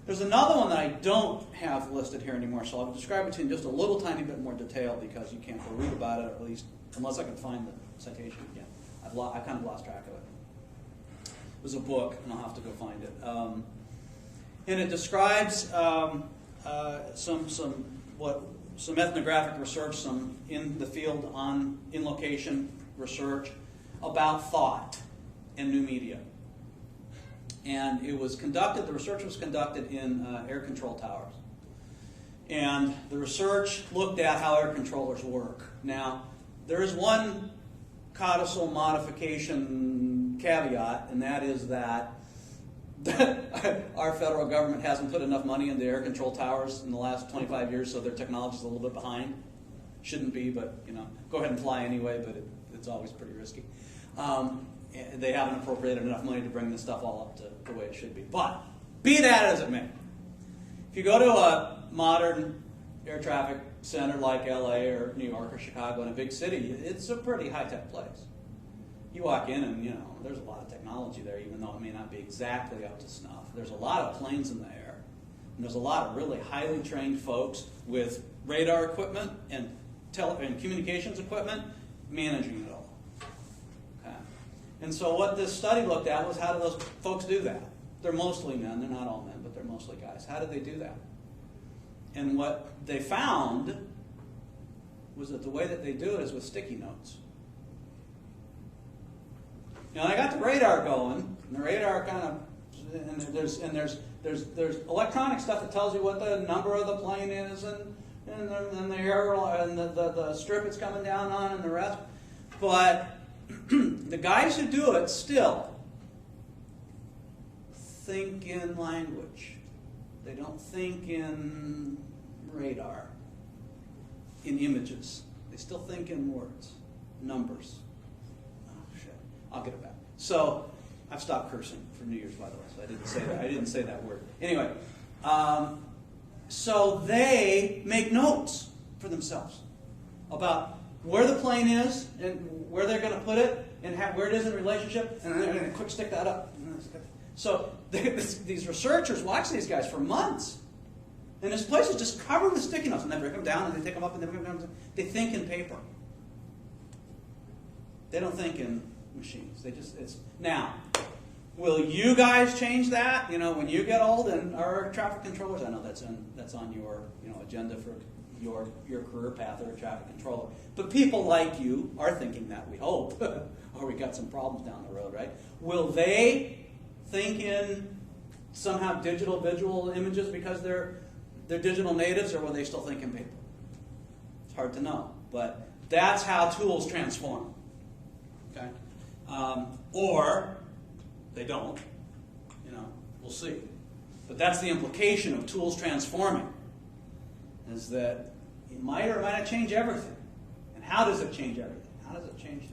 There's another one that I don't have listed here anymore, so I'll describe it to you in just a little tiny bit more detail because you can't go read about it, or at least unless I can find the citation again. I've kind of lost track of it. It was a book, and I'll have to go find it. And it describes some ethnographic research, some in the field in location research about thought and new media. And it was conducted, the research was conducted in air control towers. And the research looked at how air controllers work. Now, there is one codicil modification caveat, and that is that our federal government hasn't put enough money into air control towers in the last 25 years, so their technology is a little bit behind. Shouldn't be, but go ahead and fly anyway, but it's always pretty risky. They haven't appropriated enough money to bring this stuff all up to the way it should be. But be that as it may, if you go to a modern air traffic center like LA or New York or Chicago in a big city, it's a pretty high-tech place. You walk in and, there's a lot of technology there, even though it may not be exactly up to snuff. There's a lot of planes in the air, and there's a lot of really highly trained folks with radar equipment and communications equipment managing it all. Okay. And so what this study looked at was, how do those folks do that? They're mostly men. They're not all men, but they're mostly guys. How did they do that? And what they found was that the way that they do it is with sticky notes. They got the radar going, and the radar kind of, and there's electronic stuff that tells you what the number of the plane is, and the air and the strip it's coming down on, and the rest. But the guys who do it still think in language. They don't think in radar, in images. They still think in words, numbers. I'll get it back. So I've stopped cursing for New Year's, by the way, so I didn't say that. I didn't say that word. Anyway, so they make notes for themselves about where the plane is and where they're going to put it and where it is in relationship, and then they're going to quick stick that up. So these researchers watch these guys for months, and this place is just covered with sticky notes, and they break them down and they take them up and they break them down. They think in paper. They don't think in machines. Now, will you guys change that? When you get old and are traffic controllers, I know that's on your agenda for your career path or a traffic controller. But people like you are thinking that, we hope, or we got some problems down the road, right? Will they think in somehow digital visual images because they're digital natives, or will they still think in paper? It's hard to know, but that's how tools transform. Okay. Or they don't, we'll see. But that's the implication of tools transforming, is that it might or might not change everything. And how does it change everything? How does it change things?